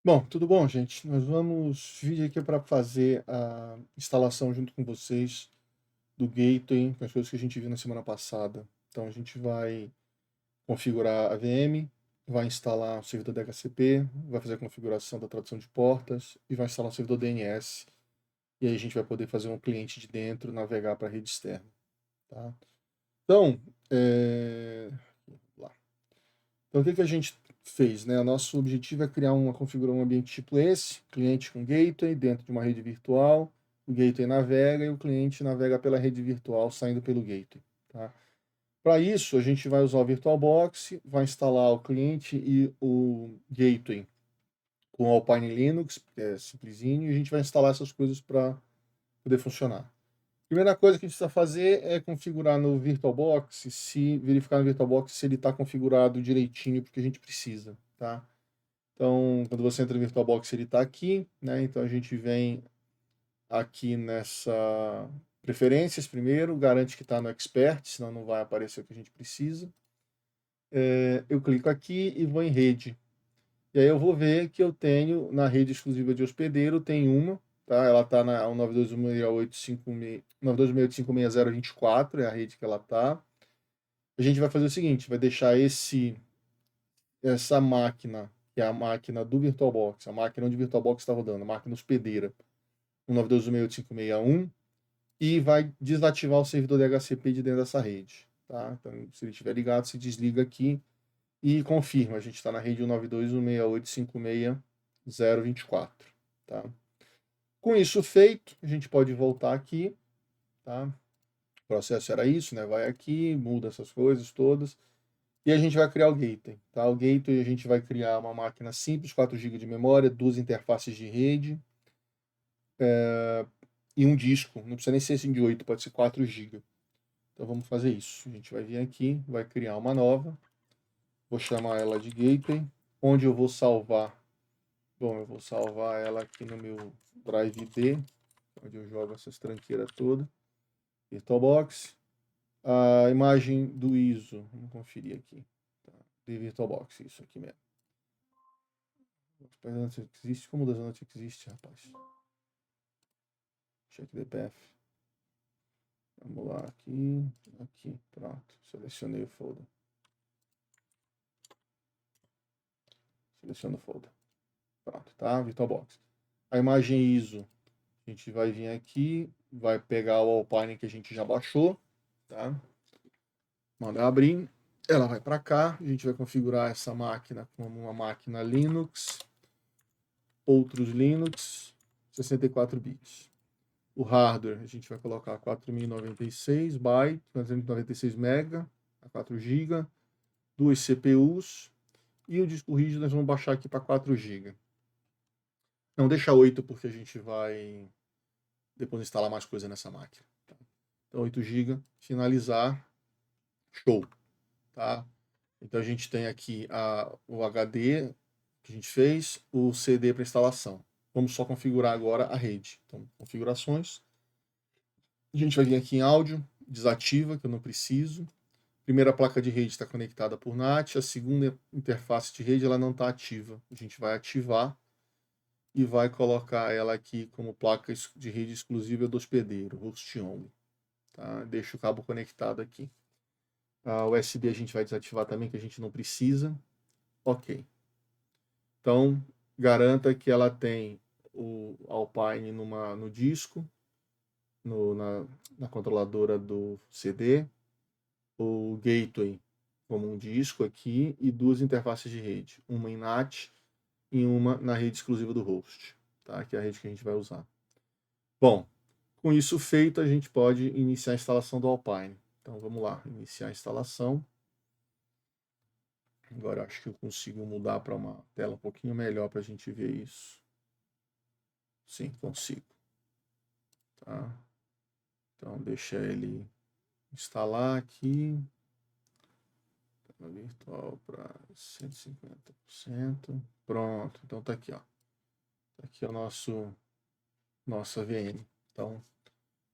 Bom, tudo bom, gente? Nós vamos vir aqui para fazer a instalação junto com vocês do Gateway, com as coisas que a gente viu na semana passada. Então, a gente vai configurar a VM, vai instalar o servidor DHCP, vai fazer a configuração da tradução de portas e vai instalar o servidor DNS. E aí a gente vai poder fazer um cliente de dentro navegar para a rede externa. Tá? Então, lá. Então, o que a gente fez, né? O nosso objetivo é criar configurar um ambiente tipo esse, cliente com gateway dentro de uma rede virtual, o gateway navega e o cliente navega pela rede virtual saindo pelo gateway, tá? Para isso, a gente vai usar o VirtualBox, vai instalar o cliente e o gateway com o Alpine Linux, que é simplesinho, e a gente vai instalar essas coisas para poder funcionar. Primeira coisa que a gente precisa fazer é configurar no VirtualBox, verificar no VirtualBox se ele está configurado direitinho porque a gente precisa, tá? Então, quando você entra no VirtualBox, ele está aqui, né? Então a gente vem aqui nessa preferências primeiro, garante que está no Expert, senão não vai aparecer o que a gente precisa. Eu clico aqui e vou em rede. E aí eu vou ver que eu tenho na rede exclusiva de hospedeiro, tem uma, tá? Ela está na 192.168.5.024, é a rede que ela está. A gente vai fazer o seguinte, vai deixar essa máquina, que é a máquina do VirtualBox, a máquina onde o VirtualBox está rodando, a máquina hospedeira, 192.168.5.081, e vai desativar o servidor DHCP de dentro dessa rede, tá? Então, se ele estiver ligado, se desliga aqui e confirma, a gente está na rede 192.168.5.024, tá? Com isso feito, a gente pode voltar aqui, tá? O processo era isso, né? Vai aqui, muda essas coisas todas, e a gente vai criar o gateway, tá? O gateway a gente vai criar uma máquina simples, 4 GB de memória, duas interfaces de rede e um disco. Não precisa nem ser assim de 8, pode ser 4 GB. Então vamos fazer isso. A gente vai vir aqui, vai criar uma nova. Vou chamar ela de gateway, onde eu vou salvar. Bom, eu vou salvar ela aqui no meu Drive D, onde eu jogo essas tranqueiras todas. VirtualBox. A imagem do ISO, vamos conferir aqui. Tá? De VirtualBox, isso aqui mesmo. Existe como das não existe, rapaz. Check the path. Vamos lá, aqui, pronto. Selecionei o folder. Seleciono o folder. Pronto, tá? VirtualBox. A imagem ISO, a gente vai vir aqui, vai pegar o Alpine que a gente já baixou, tá? Manda abrir, ela vai para cá, a gente vai configurar essa máquina como uma máquina Linux, outros Linux, 64 bits. O hardware, a gente vai colocar 4096 bytes, 496 MB, a 4 GB, duas CPUs, e o disco rígido nós vamos baixar aqui para 4 GB. Não deixa 8 porque a gente vai depois instalar mais coisa nessa máquina. Tá? Então 8 GB, finalizar, show. Tá? Então a gente tem aqui o HD que a gente fez, o CD para instalação. Vamos só configurar agora a rede. Então, configurações. A gente vai vir aqui em áudio, desativa, que eu não preciso. Primeira placa de rede está conectada por NAT, a segunda interface de rede ela não está ativa. A gente vai ativar e vai colocar ela aqui como placa de rede exclusiva do hospedeiro, host only. Tá? Deixa o cabo conectado aqui. A USB a gente vai desativar também, que a gente não precisa. Ok. Então, garanta que ela tem o Alpine no disco, na controladora do CD, o gateway como um disco aqui e duas interfaces de rede, uma em NAT e uma na rede exclusiva do host, tá? Que é a rede que a gente vai usar. Bom, com isso feito, a gente pode iniciar a instalação do Alpine. Então vamos lá, iniciar a instalação. Agora acho que eu consigo mudar para uma tela um pouquinho melhor para a gente ver isso. Sim, consigo. Tá? Então deixa ele instalar aqui. Virtual para 150%. Pronto, então tá aqui, ó. Tá aqui o nossa VM. Então,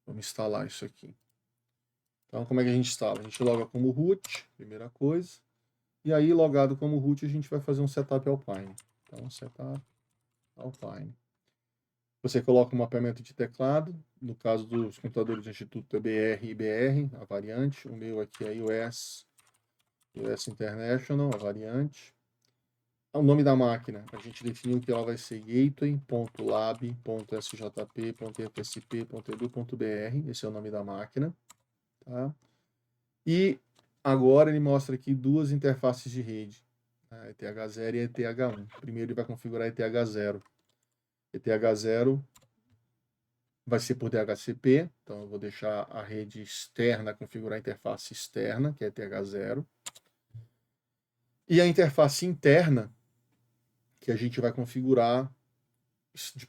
vamos instalar isso aqui. Então, como é que a gente instala? A gente loga como root, primeira coisa. E aí, logado como root, a gente vai fazer um setup Alpine. Então, setup. Alpine. Você coloca um mapeamento de teclado, no caso dos computadores do Instituto é BR e BR, a variante. O meu aqui é US International, a variante. O nome da máquina, a gente definiu que ela vai ser gateway.lab.sjp.fsp.edu.br, esse é o nome da máquina. Tá? E agora ele mostra aqui duas interfaces de rede, a ETH0 e a ETH1. Primeiro ele vai configurar a ETH0. ETH0 vai ser por DHCP, então eu vou deixar a rede externa, configurar a interface externa, que é ETH0. E a interface interna, que a gente vai configurar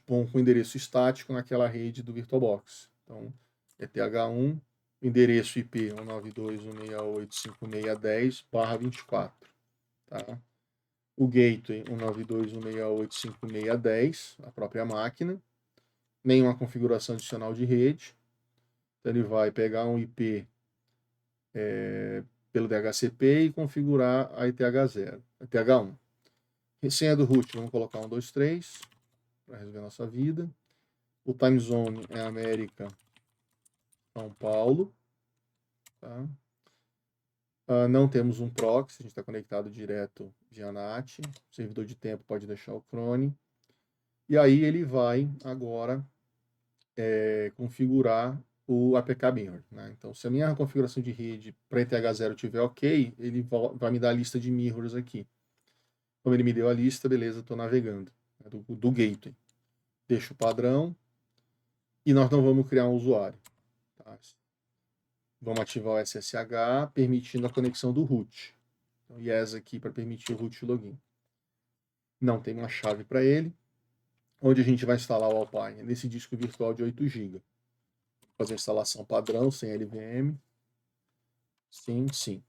com endereço estático naquela rede do VirtualBox. Então, ETH1, endereço IP 192.168.5610/24. Tá? O gateway 192.168.5610, a própria máquina. Nenhuma configuração adicional de rede. Então, ele vai pegar um IP pelo DHCP e configurar a ETH0, ETH1. Senha do root, vamos colocar 123 para resolver a nossa vida. O time zone é América, São Paulo. Tá? Não temos um proxy, a gente está conectado direto via NAT. O servidor de tempo pode deixar o cron. E aí ele vai agora configurar o APK Mirror. Né? Então, se a minha configuração de rede para ETH0 estiver ok, ele vai me dar a lista de mirrors aqui. Como ele me deu a lista, beleza, estou navegando. Né? Do gateway. Deixo o padrão e nós não vamos criar um usuário. Tá? Vamos ativar o SSH, permitindo a conexão do root. Então, yes aqui para permitir o root login. Não tem uma chave para ele. Onde a gente vai instalar o Alpine? Nesse disco virtual de 8 GB. Fazer a instalação padrão, sem LVM. Sim, sim.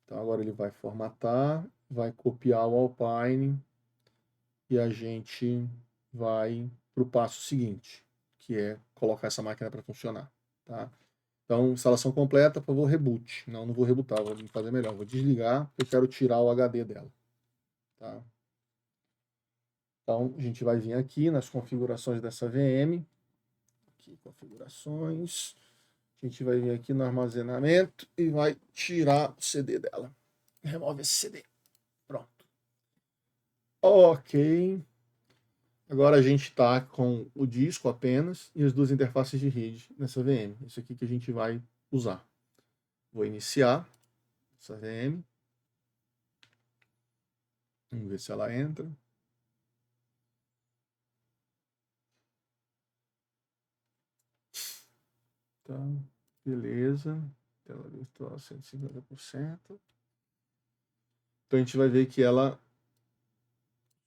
Então agora ele vai formatar, vai copiar o Alpine e a gente vai para o passo seguinte, que é colocar essa máquina para funcionar. Tá? Então, instalação completa, por favor, reboot. Não vou rebootar, vou fazer melhor. Vou desligar, porque eu quero tirar o HD dela. Tá? Então, a gente vai vir aqui nas configurações dessa VM. Aqui, configurações. A gente vai vir aqui no armazenamento e vai tirar o CD dela. Remove esse CD. Pronto. Ok. Agora a gente está com o disco apenas e as duas interfaces de rede nessa VM. Isso aqui que a gente vai usar. Vou iniciar essa VM. Vamos ver se ela entra. Tá, beleza. Tela virtual 150%. Então a gente vai ver que ela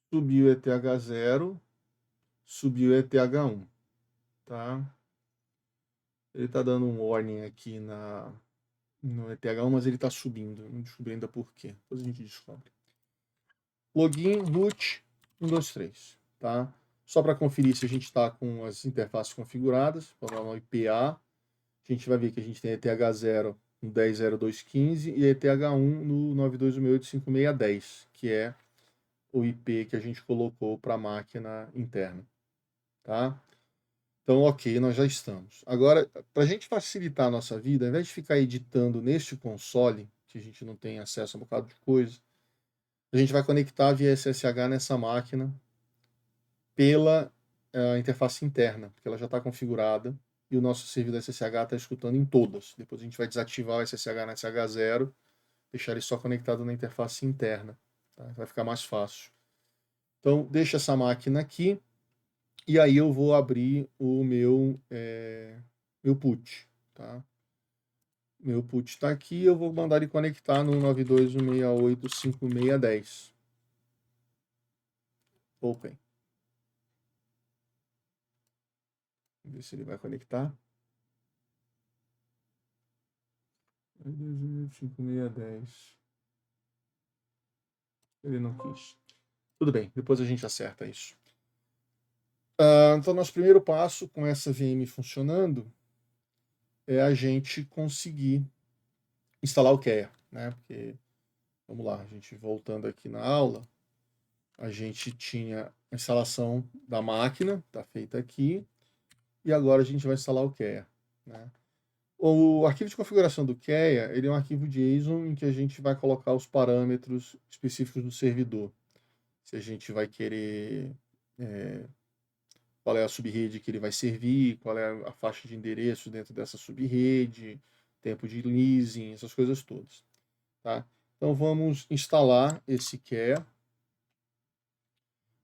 subiu ETH0, subiu ETH1. Tá? Ele está dando um warning aqui no ETH1, mas ele está subindo. Não descobri ainda por quê. Depois a gente descobre. Login, root, 1, 2, 3. Tá? Só para conferir se a gente está com as interfaces configuradas. Vamos lá no IPA. A gente vai ver que a gente tem ETH0 no 10.02.15 e ETH1 no 92.168.5610, que é o IP que a gente colocou para a máquina interna. Tá? Então, ok, nós já estamos. Agora, para a gente facilitar a nossa vida, ao invés de ficar editando neste console, que a gente não tem acesso a um bocado de coisa, a gente vai conectar via SSH nessa máquina pela interface interna, porque ela já está configurada e o nosso servidor SSH está escutando em todas. Depois a gente vai desativar o SSH na SH0, deixar ele só conectado na interface interna. Tá? Vai ficar mais fácil. Então, deixa essa máquina aqui. E aí eu vou abrir o meu put, tá? Meu put está aqui, eu vou mandar ele conectar no 92.168.5610. Open. Vamos ver se ele vai conectar. 92.168.5610. Ele não quis. Tudo bem, depois a gente acerta isso. Então, nosso primeiro passo com essa VM funcionando é a gente conseguir instalar o Kea, né? Porque, vamos lá, a gente voltando aqui na aula, a gente tinha a instalação da máquina, está feita aqui, e agora a gente vai instalar o KEA, né? O arquivo de configuração do KEA, ele é um arquivo JSON em que a gente vai colocar os parâmetros específicos do servidor. Se a gente vai querer qual é a subrede que ele vai servir, qual é a faixa de endereço dentro dessa subrede, tempo de leasing, essas coisas todas. Tá? Então vamos instalar esse KEA.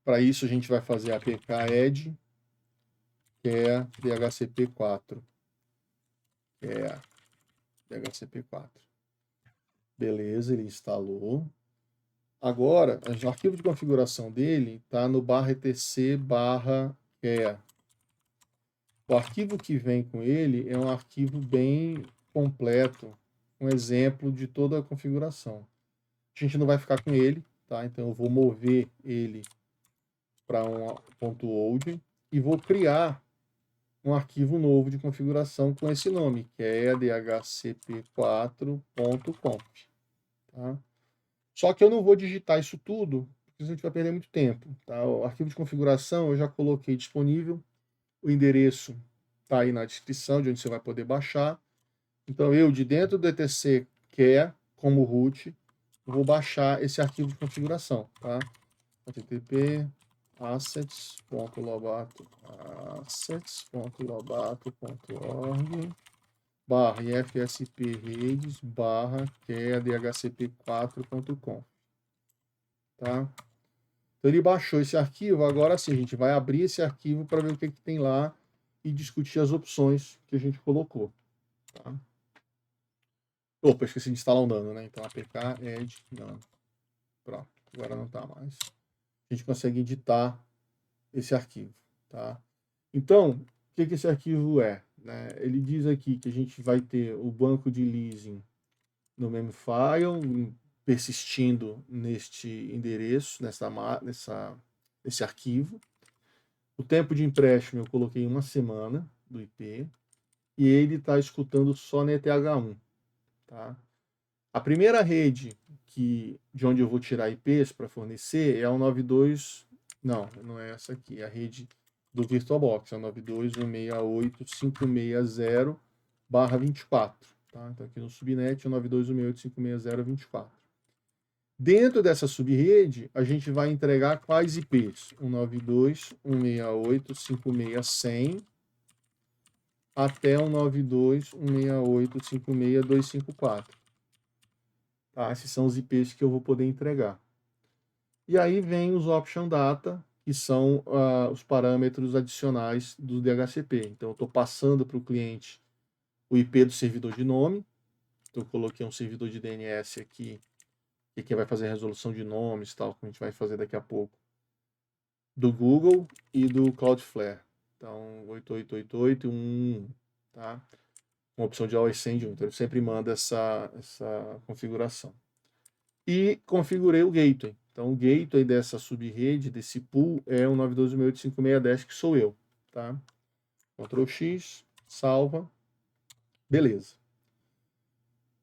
Para isso a gente vai fazer apk add KEA dhcp4. KEA dhcp4. Beleza, ele instalou. Agora, o arquivo de configuração dele está no /etc/KEA. O arquivo que vem com ele é um arquivo bem completo, um exemplo de toda a configuração. A gente não vai ficar com ele, tá? Então eu vou mover ele para um .old e vou criar um arquivo novo de configuração com esse nome, que é dhcp4.conf. Tá? Só que eu não vou digitar isso tudo, porque a gente vai perder muito tempo. Tá? O arquivo de configuração eu já coloquei disponível, o endereço está aí na descrição de onde você vai poder baixar. Então eu, de dentro do etc KEA, como root, vou baixar esse arquivo de configuração. Tá? http assets.lobato.org /ifsp redes /KEA dhcp4.com. Tá? Então ele baixou esse arquivo, agora sim a gente vai abrir esse arquivo para ver o que tem lá e discutir as opções que a gente colocou. Tá? Opa, esqueci de instalar um nano, né? Então apk add nano. Pronto, agora não está mais. A gente consegue editar esse arquivo. Tá? Então, o que esse arquivo é? Né? Ele diz aqui que a gente vai ter o banco de leasing no memfile, persistindo neste endereço, nesse arquivo. O tempo de empréstimo eu coloquei 1 semana do IP e ele está escutando só na ETH1. Tá? A primeira rede de onde eu vou tirar IPs para fornecer é a 92. Não é essa aqui, é a rede do VirtualBox, é a 92.168.560/24. Tá? Então aqui no subnet é 92.168.560/24. Dentro dessa subrede, a gente vai entregar quais IPs? 192.168.56.100 até 192.168.56.254. Tá? Esses são os IPs que eu vou poder entregar. E aí vem os option data, que são os parâmetros adicionais do DHCP. Então, eu estou passando para o cliente o IP do servidor de nome. Então, eu coloquei um servidor de DNS aqui, que é quem vai fazer a resolução de nomes, tal, como a gente vai fazer daqui a pouco, do Google e do Cloudflare. Então, 8888.1.1, tá? Uma opção de always send 1. Então, ele sempre manda essa configuração. E configurei o gateway. Então, o gateway dessa subrede, desse pool, é o 92.168.5.610, que sou eu. Tá? Ctrl X, salva. Beleza.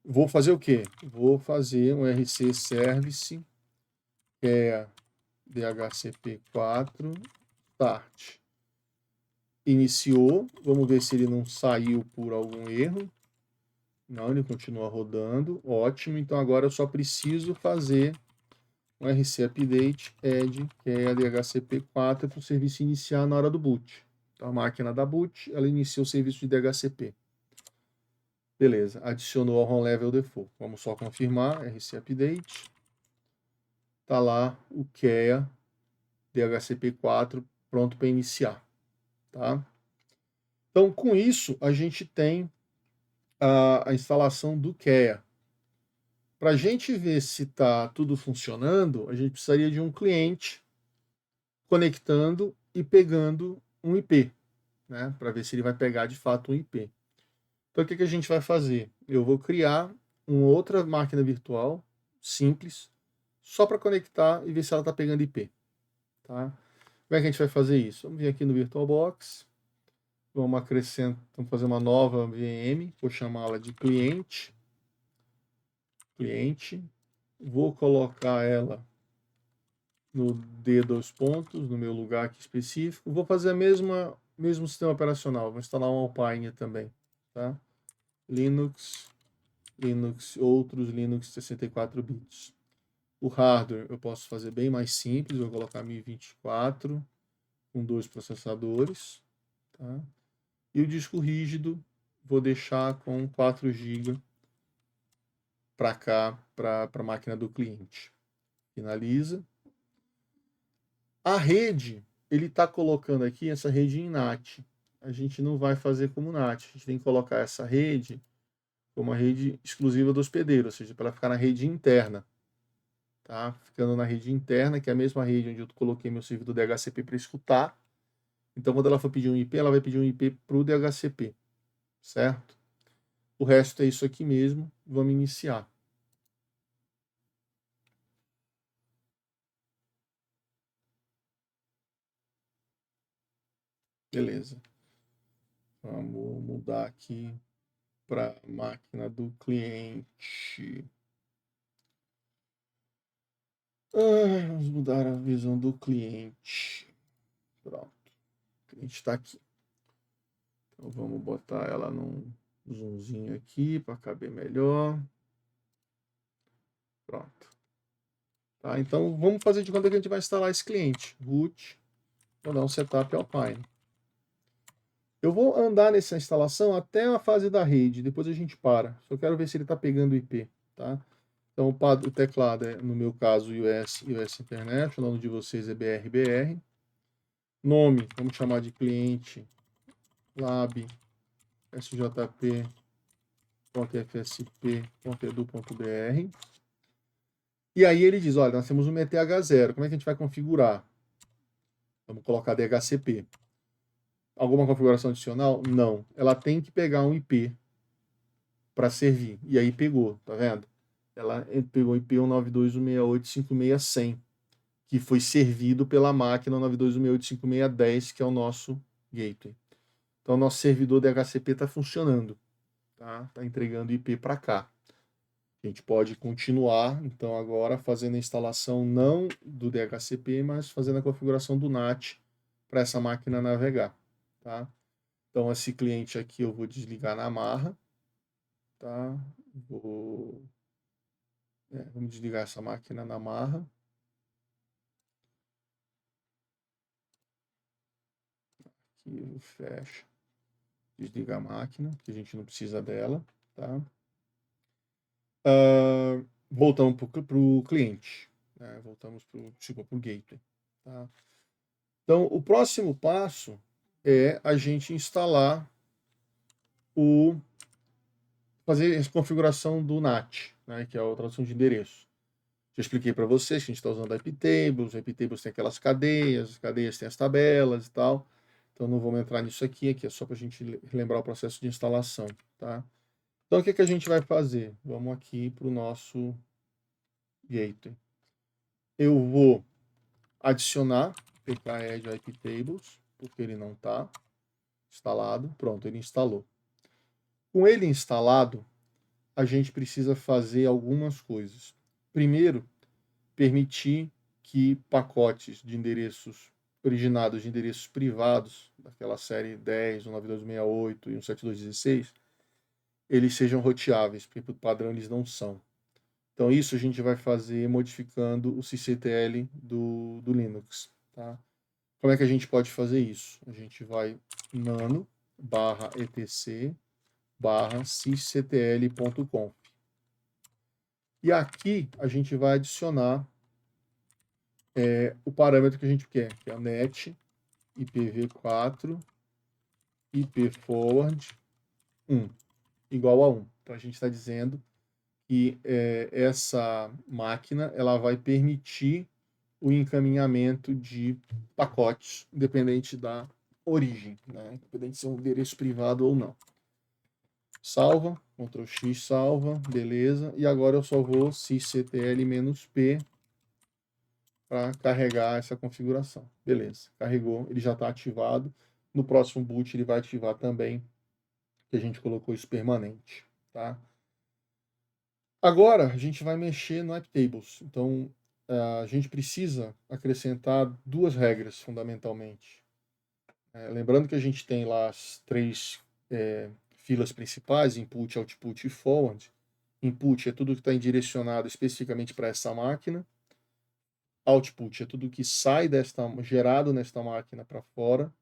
Vou fazer o quê? Vou fazer um RC Service, que é dhcp4 start. Iniciou. Vamos ver se ele não saiu por algum erro. Não, ele continua rodando. Ótimo. Então, agora eu só preciso fazer um RC Update add, que é a dhcp4 para o serviço iniciar na hora do boot. Então, a máquina da boot, ela inicia o serviço de DHCP. Beleza, adicionou ao ROM level default. Vamos só confirmar, RC Update. Está lá o KEA dhcp4 pronto para iniciar. Tá? Então, com isso, a gente tem a instalação do KEA. Para a gente ver se está tudo funcionando, a gente precisaria de um cliente conectando e pegando um IP, né, para ver se ele vai pegar de fato um IP. Então, o que a gente vai fazer? Eu vou criar uma outra máquina virtual, simples, só para conectar e ver se ela está pegando IP. Tá? Como é que a gente vai fazer isso? Vamos vir aqui no VirtualBox, vamos fazer uma nova VM, vou chamá-la de cliente, vou colocar ela no D dois pontos, no meu lugar aqui específico. Vou fazer mesmo sistema operacional. Vou instalar um Alpine também, tá? Linux, outros Linux 64 bits. O hardware eu posso fazer bem mais simples, vou colocar 1024 com 2 processadores, tá? E o disco rígido vou deixar com 4 GB para cá, para a máquina do cliente. Finaliza. A rede, ele está colocando aqui essa rede em NAT. A gente não vai fazer como NAT, a gente tem que colocar essa rede como uma rede exclusiva do hospedeiro, ou seja, para ficar na rede interna. Tá? Ficando na rede interna, que é a mesma rede onde eu coloquei meu servidor DHCP para escutar. Então, quando ela for pedir um IP, ela vai pedir um IP para o DHCP, certo? O resto é isso aqui mesmo. Vamos iniciar. Beleza. Vamos mudar aqui para a máquina do cliente. Vamos mudar a visão do cliente. Pronto. O cliente está aqui. Então vamos botar ela num zoomzinho aqui para caber melhor. Pronto. Tá, então vamos fazer de conta que a gente vai instalar esse cliente. Root. Vou dar um setup Alpine. Eu vou andar nessa instalação até a fase da rede, depois a gente para. Só quero ver se ele está pegando o IP, tá? Então o teclado é, no meu caso, US Internet, o nome de vocês é BR. Nome, vamos chamar de cliente lab sjp.fsp.edu.br. E aí ele diz, olha, nós temos um ETH0, como é que a gente vai configurar? Vamos colocar DHCP. Alguma configuração adicional? Não. Ela tem que pegar um IP para servir. E aí pegou, tá vendo? Ela pegou o IP 192.168.56.100, que foi servido pela máquina 192.168.56.10, que é o nosso gateway. Então, o nosso servidor DHCP está funcionando, tá? Está entregando IP para cá. A gente pode continuar, então, agora fazendo a instalação não do DHCP, mas fazendo a configuração do NAT para essa máquina navegar, tá? Então, esse cliente aqui eu vou desligar na marra, tá? Vamos desligar essa máquina na marra. Aqui eu fecho. Desliga a máquina, que a gente não precisa dela, tá? Voltamos para o cliente, né? Voltamos para o gateway, tá? Então, o próximo passo é a gente instalar fazer a configuração do NAT, né? Que é a tradução de endereço. Já expliquei para vocês que a gente está usando IPTables, o IPTables tem aquelas cadeias, as cadeias têm as tabelas e tal. Então não vamos entrar nisso aqui é só para a gente lembrar o processo de instalação, tá? Então o que a gente vai fazer? Vamos aqui para o nosso gateway. Eu vou adicionar pkadd IPTables, porque ele não está instalado. Pronto, ele instalou. Com ele instalado, a gente precisa fazer algumas coisas. Primeiro, permitir que pacotes de endereços originados de endereços privados, daquela série 10, 19268 e 17216, eles sejam roteáveis, porque por padrão eles não são. Então isso a gente vai fazer modificando o sysctl do Linux. Tá? Como é que a gente pode fazer isso? A gente vai nano /etc/sysctl.conf. E aqui a gente vai adicionar o parâmetro que a gente quer, que é a net IPv4 IPforward 1 igual a 1. Então a gente está dizendo que essa máquina ela vai permitir o encaminhamento de pacotes, independente da origem, né? Independente de ser um endereço privado ou não. Salva, Ctrl X salva, beleza. E agora eu só vou sysctl-p para carregar essa configuração. Beleza, carregou, ele já está ativado. No próximo boot ele vai ativar também, que a gente colocou isso permanente, tá? Agora a gente vai mexer no IPTables. Então a gente precisa acrescentar duas regras, fundamentalmente. Lembrando que a gente tem lá as três filas principais, input, output e forward. Input é tudo que está direcionado especificamente para essa máquina. Output é tudo que sai gerado nesta máquina para fora.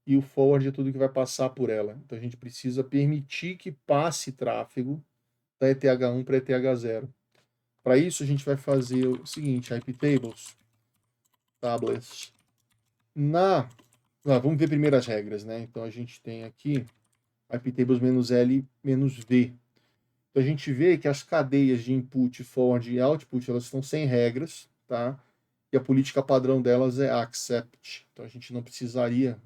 E o forward é tudo que vai passar por ela. Então a gente precisa permitir que passe tráfego da ETH1 para ETH0. Para isso a gente vai fazer o seguinte, iptables, tablets. Vamos ver primeiro as regras, né? Então a gente tem aqui iptables-L-V. Então a gente vê que as cadeias de input, forward e output, elas estão sem regras, tá? E a política padrão delas é accept. Então a gente não precisaria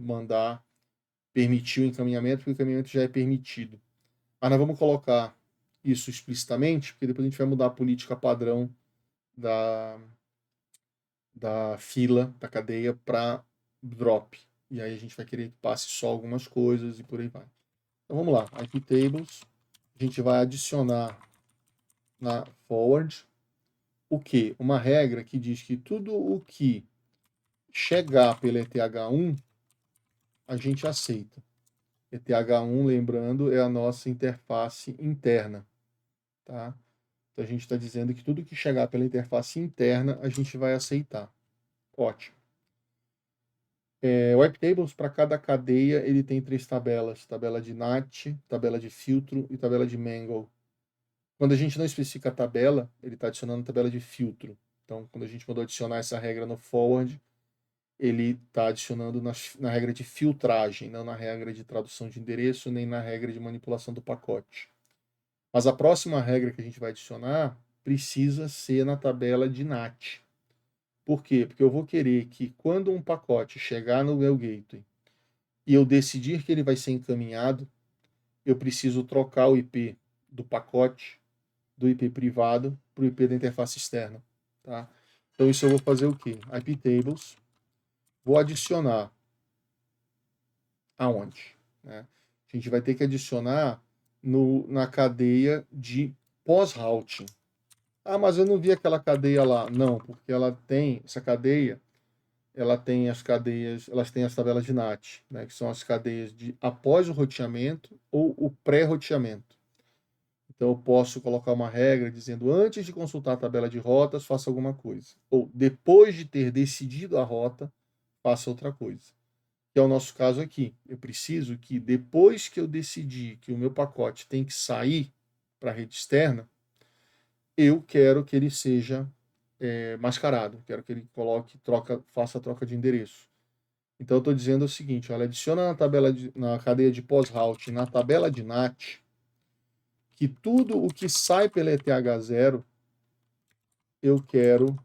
permitir o encaminhamento, porque o encaminhamento já é permitido. Mas nós vamos colocar isso explicitamente, porque depois a gente vai mudar a política padrão da fila, da cadeia, para drop. E aí a gente vai querer que passe só algumas coisas e por aí vai. Então vamos lá, iptables, a gente vai adicionar na forward o quê? Uma regra que diz que tudo o que chegar pela ETH1, a gente aceita. ETH1, lembrando, é a nossa interface interna, tá? Então a gente está dizendo que tudo que chegar pela interface interna, a gente vai aceitar. Ótimo. O iptables, para cada cadeia, ele tem 3 tabelas. Tabela de NAT, tabela de filtro e tabela de mangle. Quando a gente não especifica a tabela, ele está adicionando a tabela de filtro. Então, quando a gente mandou adicionar essa regra no forward, ele está adicionando na regra de filtragem, não na regra de tradução de endereço, nem na regra de manipulação do pacote. Mas a próxima regra que a gente vai adicionar precisa ser na tabela de NAT. Por quê? Porque eu vou querer que quando um pacote chegar no meu gateway e eu decidir que ele vai ser encaminhado, eu preciso trocar o IP do pacote, do IP privado, para o IP da interface externa. Tá? Então isso eu vou fazer o quê? iptables, vou adicionar aonde? Né? A gente vai ter que adicionar na cadeia de pós-routing. Ah, mas eu não vi aquela cadeia lá. Não, porque essa cadeia, ela tem elas têm as tabelas de NAT, né, que são as cadeias de após o roteamento ou o pré-roteamento. Então eu posso colocar uma regra dizendo antes de consultar a tabela de rotas, faça alguma coisa. Ou depois de ter decidido a rota, faça outra coisa. Que é o nosso caso aqui. Eu preciso que depois que eu decidir que o meu pacote tem que sair para a rede externa, eu quero que ele seja mascarado. Quero que ele faça a troca de endereço. Então eu estou dizendo o seguinte, olha, adiciona na cadeia de pós-route, na tabela de NAT, que tudo o que sai pela ETH0 eu quero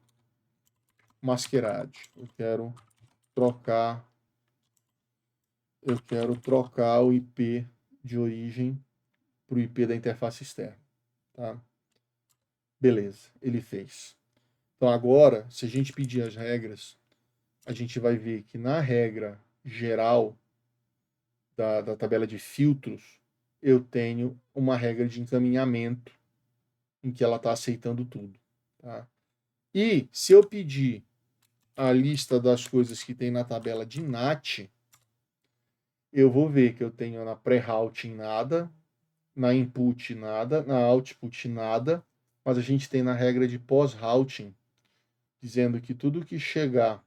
masquerade. Eu quero trocar o IP de origem para o IP da interface externa. Tá? Beleza, ele fez. Então agora, se a gente pedir as regras, a gente vai ver que na regra geral da tabela de filtros, eu tenho uma regra de encaminhamento em que ela está aceitando tudo. Tá? E se eu pedir a lista das coisas que tem na tabela de NAT, eu vou ver que eu tenho na pré-routing nada, na input nada, na output nada, mas a gente tem na regra de pós-routing, dizendo que tudo que chegar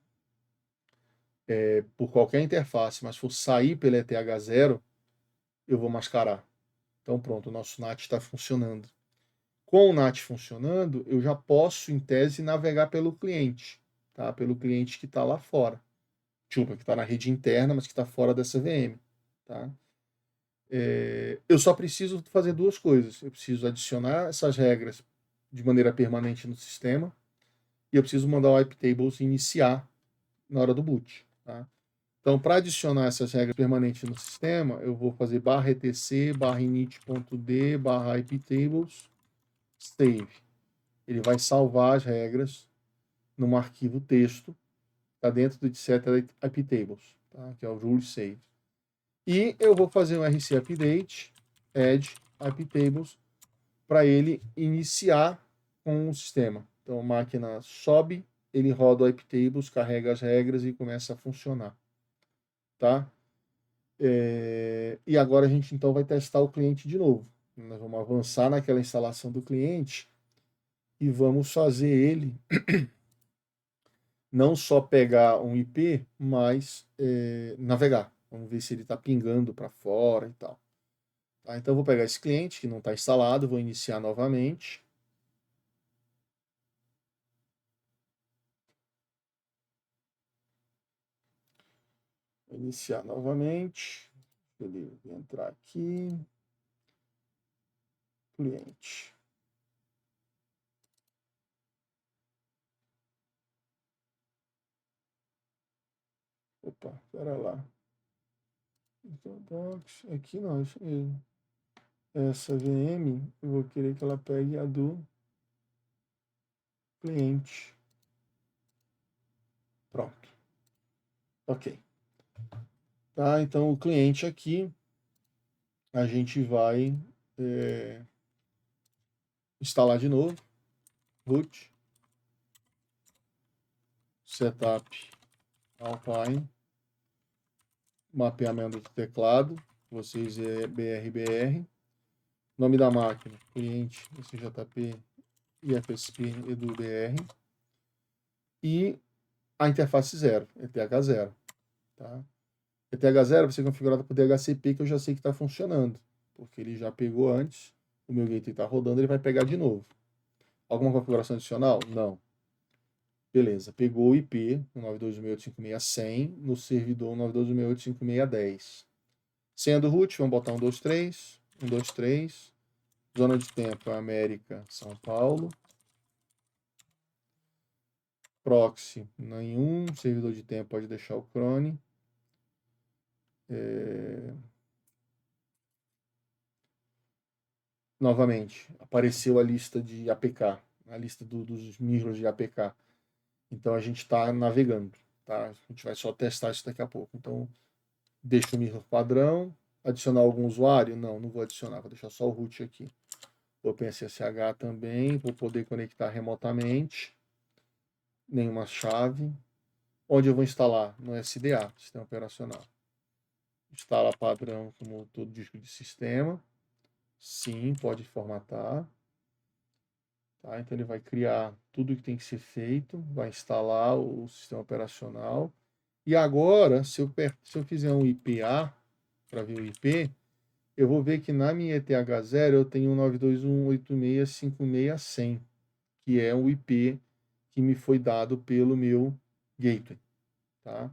por qualquer interface, mas for sair pela ETH0, eu vou mascarar. Então pronto, o nosso NAT está funcionando. Com o NAT funcionando, eu já posso, em tese, navegar pelo cliente, tá? Pelo cliente que está lá fora. Desculpa, que está na rede interna, mas que está fora dessa VM. Tá? Eu só preciso fazer duas coisas. Eu preciso adicionar essas regras de maneira permanente no sistema e eu preciso mandar o iptables iniciar na hora do boot. Tá? Então, para adicionar essas regras permanentes no sistema, eu vou fazer /etc /init.d /iptables save. Ele vai salvar as regras num arquivo texto, está dentro do etc iptables, tá? Que é o rule save. E eu vou fazer um rc update add iptables para ele iniciar com o sistema. Então a máquina sobe, ele roda o iptables, carrega as regras e começa a funcionar. Tá? E agora a gente então vai testar o cliente de novo. Nós vamos avançar naquela instalação do cliente e vamos fazer ele não só pegar um IP, mas navegar. Vamos ver se ele está pingando para fora e tal. Tá? Então eu vou pegar esse cliente que não está instalado, vou iniciar novamente. Vou iniciar novamente. Ele vai entrar aqui. Cliente. Opa, espera lá. Aqui não, isso mesmo. Essa VM, eu vou querer que ela pegue a do cliente. Pronto. Ok. Tá, então o cliente aqui, a gente vai instalar de novo. Root. Setup Alpine. Mapeamento do teclado. Vocês é BRBR. Nome da máquina, cliente, SJP, IFSP, EduBR. E a interface 0, ETH0. Tá? ETH0 vai ser configurado por DHCP, que eu já sei que está funcionando, porque ele já pegou antes, o meu gateway está rodando, ele vai pegar de novo. Alguma configuração adicional? Não. Beleza, pegou o IP, 192.168.5.6.100, no servidor 192.168.5.6.10. Senha do root, vamos botar 123, 123. Zona de tempo é América, São Paulo. Proxy, nenhum. Servidor de tempo pode deixar o cron. Novamente, apareceu a lista de APK, a lista dos mirrors de APK. Então a gente está navegando, tá? A gente vai só testar isso daqui a pouco. Então, deixa o mirror padrão. Adicionar algum usuário? Não, não vou adicionar, vou deixar só o root aqui. OpenSSH também, vou poder conectar remotamente. Nenhuma chave. Onde eu vou instalar? No SDA, Sistema Operacional. Instala padrão como todo disco de sistema. Sim, pode formatar. Tá? Então ele vai criar tudo que tem que ser feito, vai instalar o sistema operacional. E agora, se eu fizer um IPA, para ver o IP, eu vou ver que na minha ETH0 eu tenho 192.168.5.6.100, que é o IP que me foi dado pelo meu gateway. Tá?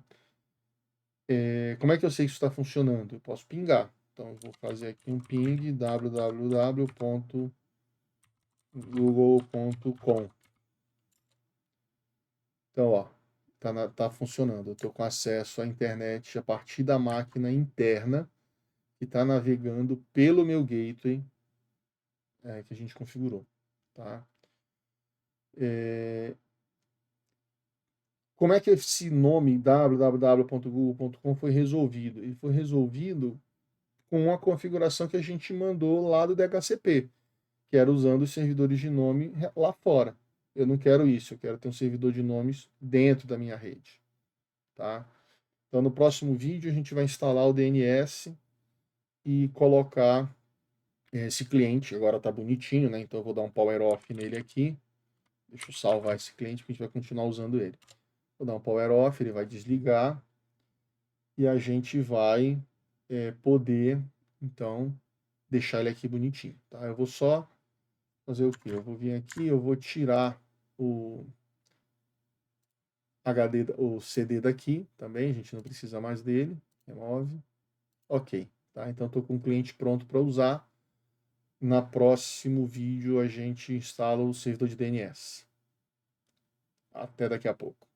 Como é que eu sei que isso está funcionando? Eu posso pingar. Então, eu vou fazer aqui um ping www.google.com. Então, ó, tá funcionando. Eu estou com acesso à internet a partir da máquina interna que está navegando pelo meu gateway que a gente configurou. Tá? Como é que esse nome www.google.com foi resolvido? Ele foi resolvido com a configuração que a gente mandou lá do DHCP, que era usando os servidores de nome lá fora. Eu não quero isso, eu quero ter um servidor de nomes dentro da minha rede. Tá? Então, no próximo vídeo, a gente vai instalar o DNS e colocar esse cliente. Agora está bonitinho, né? Então, eu vou dar um power off nele aqui. Deixa eu salvar esse cliente, porque a gente vai continuar usando ele. Vou dar um power off, ele vai desligar. E a gente vai poder, então, deixar ele aqui bonitinho. Tá? Eu vou só fazer o quê? Eu vou vir aqui, eu vou tirar o HD, o CD daqui também, a gente não precisa mais dele. Remove. Ok. Tá? Então, estou com o cliente pronto para usar. Na próximo vídeo, a gente instala o servidor de DNS. Até daqui a pouco.